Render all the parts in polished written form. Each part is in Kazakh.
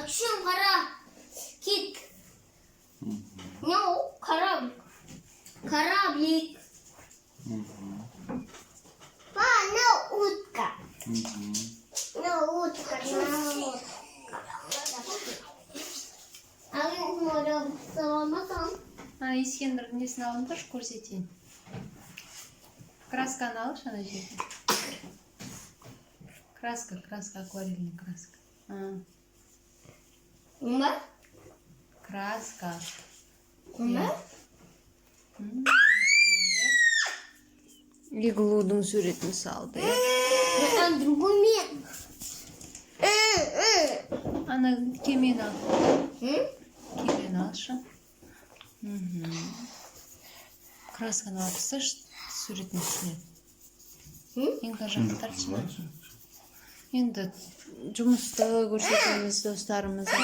Akşam kara kit. Ne o? Karabilik. Ne utka. Ne utka. Ескендірдің несін алыңдаршы көрсетейін. Красканы алшы ана жерден. Краска, акварельный краска. Ne? Краска. Ne? Иглудың суретін салды. Ben другой мир. Ана кемені ал. Hı? Кемені алшы. Красканы алып тасташы суреттің үстіне. Енді жақтаршы. Енді жұмысты көрсетеміз достарымызға.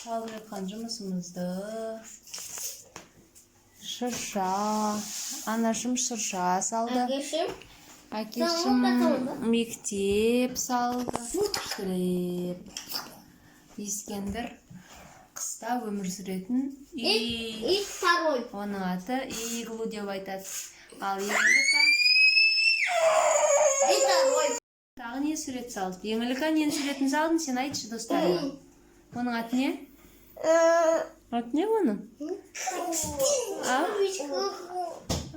Салып жатқан жұмысымызды. Шырша. Анашым шырша салды. Әкешім мектеп салды. Ескендір қыста өмір сүретін үй. Оның аты иглу деп айтады. Ал Еңіліка тағы не сурет салды? Еңіліка нені суретін салдың? Сен айтшы достарыма. Оның аты не? Аты не оның?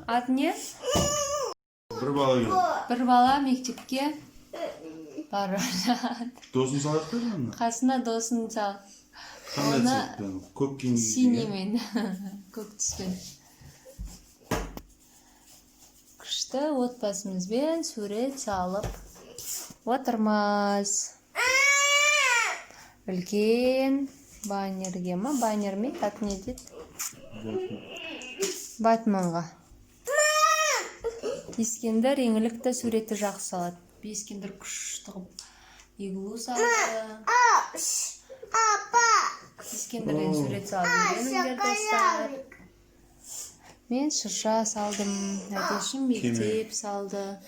Аты не? Бір бала мектепке барады. Досын салып берді? Қасына досын сал. Қандай цветпен? Көк кеңгейде? Синиймен. Көк түспен. Күшті отбасымызбен сурет салып отырмыз. Үлкен баннерге ма? Баннер ме? Аты не дейді? Батманға. Ескендір еңілікті суретті жақсы салады. Ескендір күшті қып иглу салды. Ескендірден сурет салып үйреніңдер достар. Мен шырша салдым. Әтешім мектеп салды.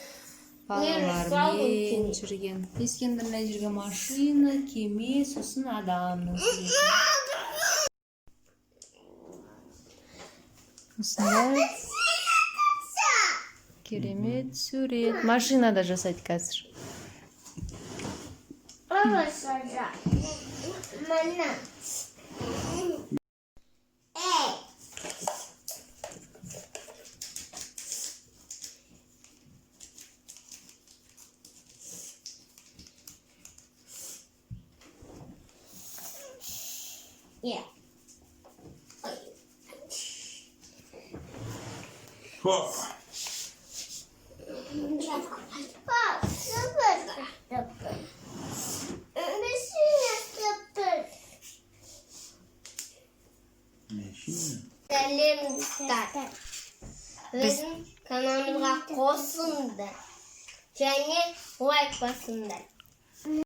Балалармен жүрген. Ескендірмен жүрген машина, кеме, сосын адамның суреті. Осындай керемет сурет. Машина да жасайды қазір. Yeah. Bizim kanalımıza koysunlar. Yani like basınlar.